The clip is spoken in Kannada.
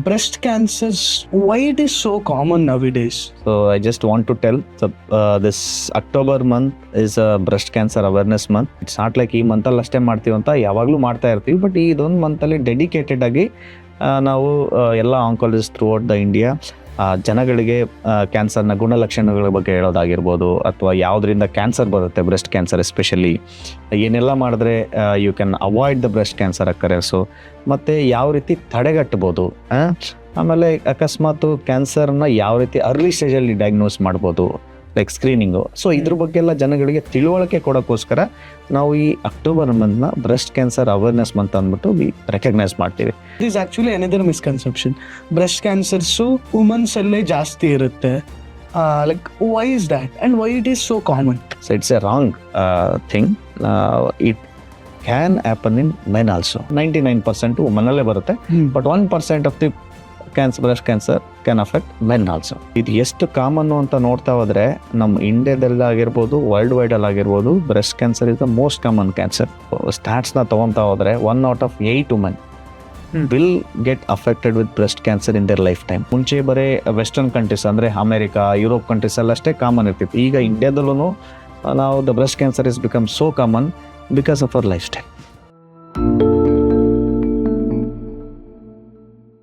breast cancers, why it is so common nowadays? So I just want to tell, this October month is a breast cancer awareness month. It's not like ಈ ಮಂತಲ್ಲಿ ಅಷ್ಟೇ ಮಾಡ್ತೀವಿ ಅಂತ ಯಾವಾಗಲೂ ಮಾಡ್ತಾ ಇರ್ತೀವಿ, ಬಟ್ ಇದೊಂದು ಮಂತಲ್ಲಿ ಡೆಡಿಕೇಟೆಡ್ ಆಗಿ ನಾವು ಎಲ್ಲ oncologist through out the India ಜನಗಳಿಗೆ ಕ್ಯಾನ್ಸರ್ನ ಗುಣಲಕ್ಷಣಗಳ ಬಗ್ಗೆ ಹೇಳೋದಾಗಿರ್ಬೋದು, ಅಥವಾ ಯಾವುದರಿಂದ ಕ್ಯಾನ್ಸರ್ ಬರುತ್ತೆ, ಬ್ರೆಸ್ಟ್ ಕ್ಯಾನ್ಸರ್ ಎಸ್ಪೆಷಲಿ ಏನೆಲ್ಲ ಮಾಡಿದ್ರೆ you can avoid the breast cancer occurrence, ಮತ್ತು ಯಾವ ರೀತಿ ತಡೆಗಟ್ಬೋದು, ಆಮೇಲೆ ಅಕಸ್ಮಾತ್ ಕ್ಯಾನ್ಸರ್ನ ಯಾವ ರೀತಿ ಅರ್ಲಿ ಸ್ಟೇಜಲ್ಲಿ ಡಯಾಗ್ನೋಸ್ ಮಾಡ್ಬೋದು, ಲೈಕ್ ಸ್ಕ್ರೀನಿಂಗು. ಸೊ ಇದ್ರ ಬಗ್ಗೆ ಎಲ್ಲ ಜನಗಳಿಗೆ ತಿಳುವಳಿಕೆ ಕೊಡೋಕ್ಕೋಸ್ಕರ ನಾವು ಈ ಅಕ್ಟೋಬರ್ ಮಂತ್ನ ಬ್ರೆಸ್ಟ್ ಕ್ಯಾನ್ಸರ್ ಅವೇರ್ನೆಸ್ ಮಂತ್ ಅಂದ್ಬಿಟ್ಟು ರೆಕಗ್ನೈಸ್ ಮಾಡ್ತೀವಿ. This is actually another misconception. Breast cancers women's ಅಲ್ಲೇ ಜಾಸ್ತಿ ಇರುತ್ತೆ. Like why is that and why it is so common? So it's a wrong thing. It can happen in men also. 99% women ಅಲ್ಲೇ ಬರುತ್ತೆ, but 1% of the breast cancer can affect men also. ಇದು ಎಷ್ಟು ಕಾಮನ್ನು ಅಂತ ನೋಡ್ತಾ ಹೋದ್ರೆ ನಮ್ಮ ಇಂಡಿಯಾದಲ್ಲಿ ಆಗಿರ್ಬೋದು, ವರ್ಲ್ಡ್ ವೈಡ್ ಅಲ್ಲಿ ಆಗಿರ್ಬೋದು, breast cancer is the most common cancer. ಸ್ಟಾಟ್ಸ್ನ ತಗೊತಾ ಹೋದ್ರೆ 1 out of 8 women will get affected with breast cancer in their lifetime. ಮುಂಚೆ ಬರೀ ವೆಸ್ಟರ್ನ್ ಕಂಟ್ರೀಸ್ ಅಂದರೆ ಅಮೆರಿಕಾ, ಯುರೋಪ್ ಕಂಟ್ರೀಸ್ ಎಲ್ಲ ಅಷ್ಟೇ ಕಾಮನ್ ಇರ್ತಿತ್ತು. ಈಗ ಇಂಡಿಯಾದಲ್ಲೂ ನಾವು the breast cancer is become so common because of our life style.